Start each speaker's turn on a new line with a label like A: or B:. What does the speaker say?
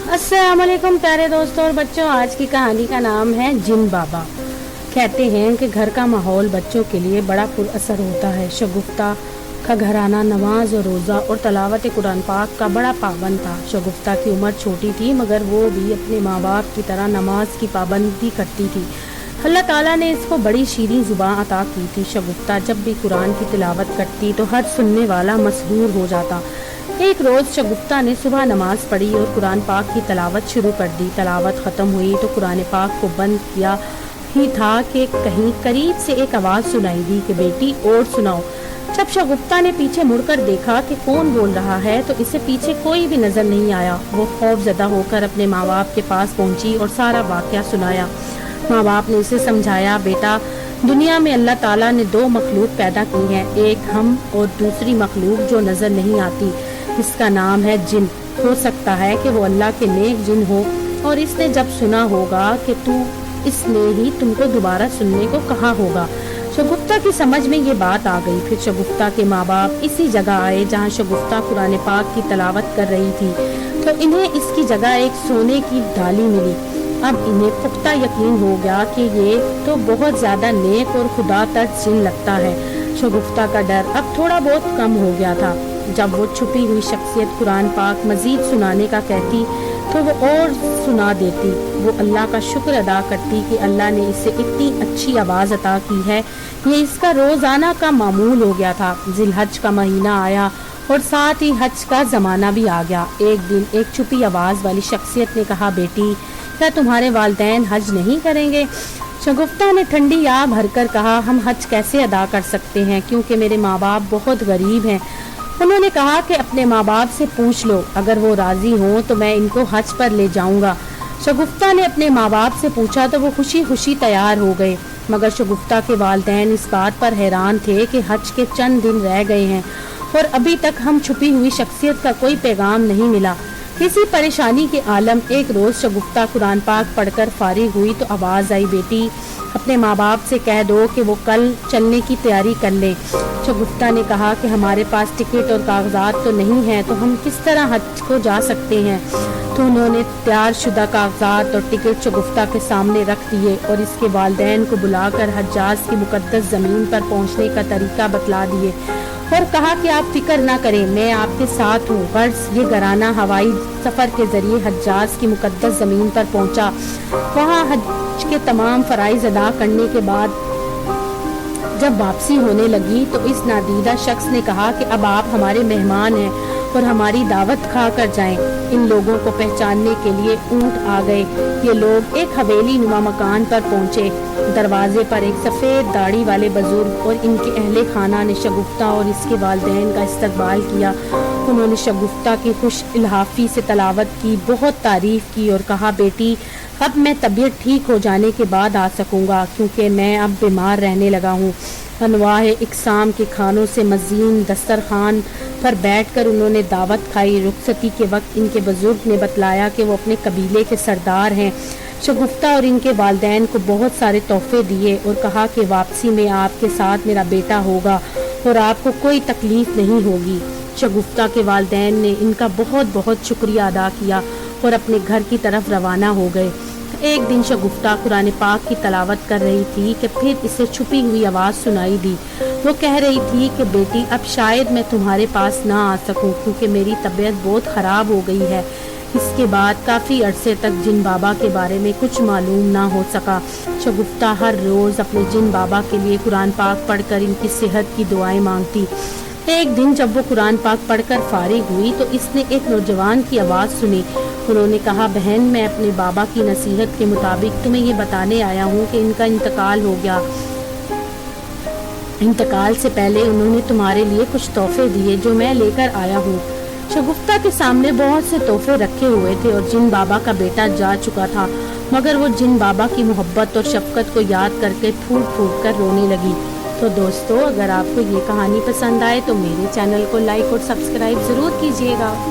A: अस्सलाम वालेकुम प्यारे दोस्तों और बच्चों, आज की कहानी का नाम है जिन बाबा। कहते हैं कि घर का माहौल बच्चों के लिए बड़ा पुरअसर होता है। शगुफ्ता का घराना नमाज और रोज़ा और तलावत कुरान पाक का बड़ा पाबंद था। शगुफ्ता की उम्र छोटी थी मगर वो भी अपने माँ बाप की तरह नमाज की पाबंदी करती थी। अल्लाह ताला ने इसको बड़ी शीरीं ज़ुबान अता की थी। शगुफ्ता जब भी कुरान की तिलावत करती तो हर सुनने वाला मसरूर हो जाता। एक रोज़ शगुफ्ता ने सुबह नमाज पढ़ी और कुरान पाक की तलावत शुरू कर दी। तलावत ख़त्म हुई तो कुरान पाक को बंद किया ही था कि कहीं करीब से एक आवाज़ सुनाई दी कि बेटी और सुनाओ। जब शगुफ्ता ने पीछे मुड़कर देखा कि कौन बोल रहा है तो इसे पीछे कोई भी नज़र नहीं आया। वो खौफज़दा होकर अपने माँ बाप के पास पहुंची और सारा वाक़या सुनाया। माँ बाप ने इसे समझाया, बेटा दुनिया में अल्लाह ताला ने दो मखलूक पैदा की हैं, एक हम और दूसरी मखलूक जो नज़र नहीं आती। इसका नाम है जिन। हो सकता है कि वो अल्लाह के नेक जिन हो और इसने जब सुना होगा कि इसने ही तुमको दोबारा सुनने को कहा होगा। शगुफ्ता की समझ में ये बात आ गई। फिर शगुफ्ता के माँ बाप इसी जगह आए जहाँ शगुफ्ता कुरान पाक की तलावत कर रही थी तो इन्हें इसकी जगह एक सोने की डाली मिली। अब इन्हें पुख्ता यकीन हो गया कि ये तो बहुत ज्यादा नेक और खुदा तर्स जिन लगता है। शगुफ्ता का डर अब थोड़ा बहुत कम हो गया था। जब वो छुपी हुई शख्सियत कुरान पाक मजीद सुनाने का कहती तो वो और सुना देती। वो अल्लाह का शुक्र अदा करती कि अल्लाह ने इसे इतनी अच्छी आवाज़ अता की है। ये इसका रोज़ाना का मामूल हो गया था। जिलहज का महीना आया और साथ ही हज का ज़माना भी आ गया। एक दिन एक छुपी आवाज़ वाली शख्सियत ने कहा, बेटी क्या तुम्हारे वालिदैन हज नहीं करेंगे? शगुफ्ता ने ठंडी आ भरकर कहा, हम हज कैसे अदा कर सकते हैं क्योंकि मेरे माँ बाप बहुत गरीब हैं। उन्होंने कहा कि अपने माँ बाप से पूछ लो, अगर वो राजी हों तो मैं इनको हज पर ले जाऊंगा। शगुफ्ता ने अपने माँ बाप से पूछा तो वो खुशी खुशी तैयार हो गए। मगर शगुफ्ता के वालिदैन इस बात पर हैरान थे कि हज के चंद दिन रह गए हैं और अभी तक हम छुपी हुई शख्सियत का कोई पैगाम नहीं मिला। इसी परेशानी के आलम एक रोज़ शगुफ्ता कुरान पाक पढ़कर फारिग हुई तो आवाज़ आई, बेटी अपने माँ बाप से कह दो कि वो कल चलने की तैयारी कर लें। शगुफ्ता ने कहा कि हमारे पास टिकट और कागजात तो नहीं हैं तो हम किस तरह हज को जा सकते हैं। तो उन्होंने तैयार शुदा कागजात और टिकट शगुफ्ता के सामने रख दिए और इसके वालिदैन को बुलाकर हज्जाज की मुकद्दस ज़मीन पर पहुँचने का तरीका बतला दिए और कहा कि आप फिक्र ना करें, मैं आपके साथ हूँ। गर्ज ये घराना हवाई सफ़र के ज़रिए हज्जाज की मुकद्दस ज़मीन पर पहुँचा। वहाँ हज के तमाम फ़राइज़ अदा करने के बाद जब वापसी होने लगी तो इस नादीदा शख्स ने कहा कि अब आप हमारे मेहमान हैं और हमारी दावत खा कर जाएं। इन लोगों को पहचानने के लिए ऊँट आ गए। ये लोग एक हवेली नुमा मकान पर पहुँचे। दरवाजे पर एक सफ़ेद दाढ़ी वाले बुजुर्ग और इनके अहले खाना ने शगुफ्ता और इसके वालिदैन का इस्तकबाल किया। उन्होंने शगुफ्ता की खुश इल्हाफ़ी से तलावत की, बहुत तारीफ़ की और कहा, बेटी अब मैं तबीयत ठीक हो जाने के बाद आ सकूँगा क्योंकि मैं अब बीमार रहने लगा हूँ। अनवाह इकसाम के खानों से मज़ीन दस्तरखान पर बैठकर उन्होंने दावत खाई। रुखसती के वक्त इनके बुजुर्ग ने बतलाया कि वो अपने कबीले के सरदार हैं। शगुफ्ता और इनके वालिदैन को बहुत सारे तोहफे दिए और कहा कि वापसी में आपके साथ मेरा बेटा होगा और आपको कोई तकलीफ़ नहीं होगी। शगुफ्ता के वालिदैन ने इनका बहुत बहुत शुक्रिया अदा किया और अपने घर की तरफ रवाना हो गए। एक दिन शगुफ्ता कुरान पाक की तलावत कर रही थी कि फिर इसे छुपी हुई आवाज़ सुनाई दी। वो कह रही थी कि बेटी अब शायद मैं तुम्हारे पास ना आ सकूं क्योंकि मेरी तबीयत बहुत ख़राब हो गई है। इसके बाद काफ़ी अरसे तक जिन बाबा के बारे में कुछ मालूम ना हो सका। शगुफ्ता हर रोज़ अपने जिन बाबा के लिए कुरान पाक पढ़कर इनकी सेहत की दुआएं मांगती। एक दिन जब वो कुरान पाक पढ़कर फारिग हुई तो इसने एक नौजवान की आवाज़ सुनी। उन्होंने कहा, बहन मैं अपने बाबा की नसीहत के मुताबिक तुम्हें ये बताने आया हूँ कि इनका इंतकाल हो गया। इंतकाल से पहले उन्होंने तुम्हारे लिए कुछ तोहफे दिए जो मैं लेकर आया हूँ। शगुफ्ता के सामने बहुत से तोहफे रखे हुए थे और जिन बाबा का बेटा जा चुका था मगर वो जिन बाबा की मोहब्बत और शफकत को याद करके फूट फूट कर रोने लगी। तो दोस्तों, अगर आपको ये कहानी पसंद आए तो मेरे चैनल को लाइक और सब्सक्राइब ज़रूर कीजिएगा।